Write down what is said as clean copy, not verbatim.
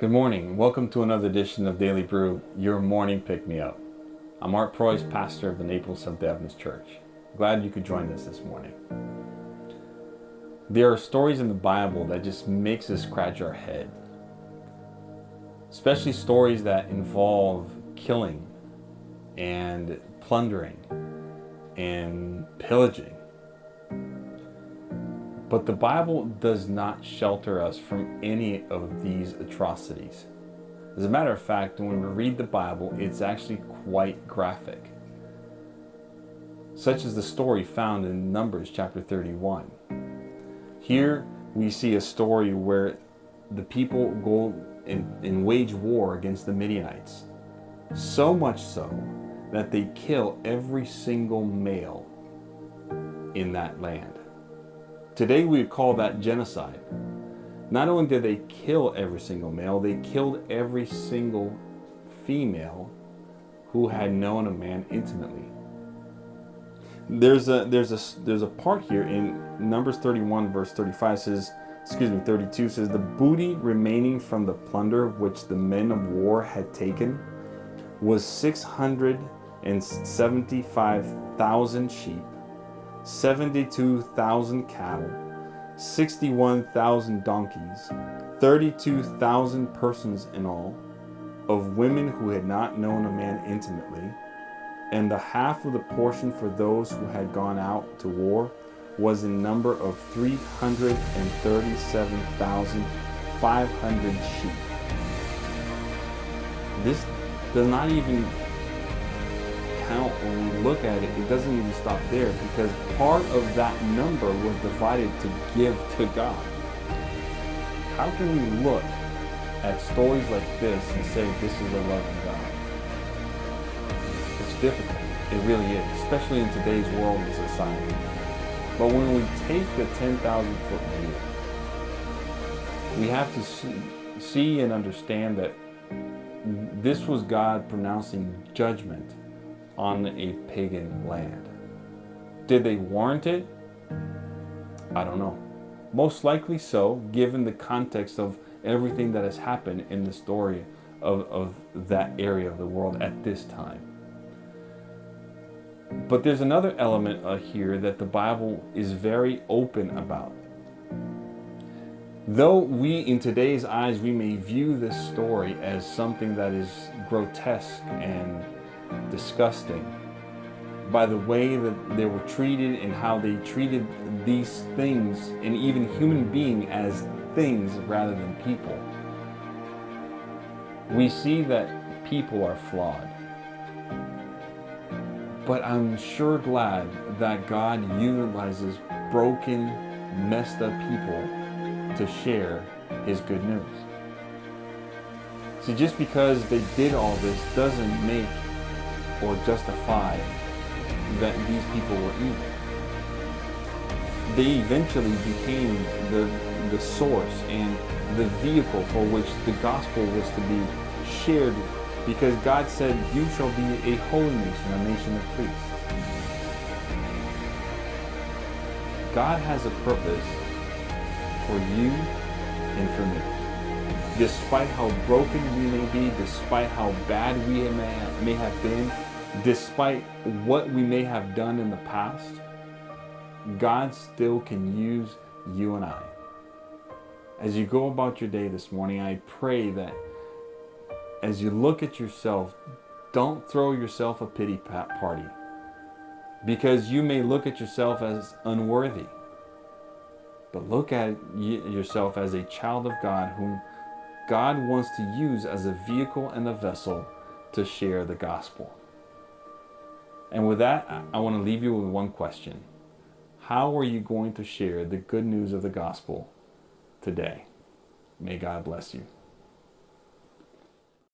Good morning. Welcome to another edition of Daily Brew, your morning pick-me-up. I'm Art Proyce, pastor of the Naples SDA Church. Glad you could join us this morning. There are stories in the Bible that just makes us scratch our head. Especially stories that involve killing and plundering and pillaging. But the Bible does not shelter us from any of these atrocities. As a matter of fact, when we read the Bible, it's actually quite graphic. Such as the story found in Numbers chapter 31. Here we see a story where the people go and wage war against the Midianites. So much so that they kill every single male in that land. Today we would call that genocide. Not only did they kill every single male, they killed every single female who had known a man intimately. There's a part here in Numbers 31 verse 32 says, the booty remaining from the plunder which the men of war had taken was 675,000 sheep, 72,000 cattle, 61,000 donkeys, 32,000 persons in all, of women who had not known a man intimately, and the half of the portion for those who had gone out to war was in number of 337,500 sheep. This does not even count. When we look at it, it doesn't even stop there, because part of that number was divided to give to God. How can we look at stories like this and say this is a loving God? It's difficult. It really is, especially in today's world and society. But when we take the 10,000 foot view, we have to see and understand that this was God pronouncing judgment on a pagan land. Did they warrant it? I don't know. Most likely so, given the context of everything that has happened in the story of that area of the world at this time. But there's another element here that the Bible is very open about. Though we, in today's eyes, we may view this story as something that is grotesque and disgusting by the way that they were treated and how they treated these things and even human being as things rather than people. We see that people are flawed. But I'm sure glad that God utilizes broken, messed up people to share His good news. See, just because they did all this doesn't make or justify that these people were evil. They eventually became the source and the vehicle for which the gospel was to be shared, because God said, you shall be a holy nation, a nation of priests. God has a purpose for you and for me. Despite how broken we may be, despite how bad we may have been, despite what we may have done in the past, God still can use you and I. As you go about your day this morning, I pray that as you look at yourself, don't throw yourself a pity party, because you may look at yourself as unworthy. But look at yourself as a child of God whom God wants to use as a vehicle and a vessel to share the gospel. And with that, I want to leave you with one question. How are you going to share the good news of the gospel today? May God bless you.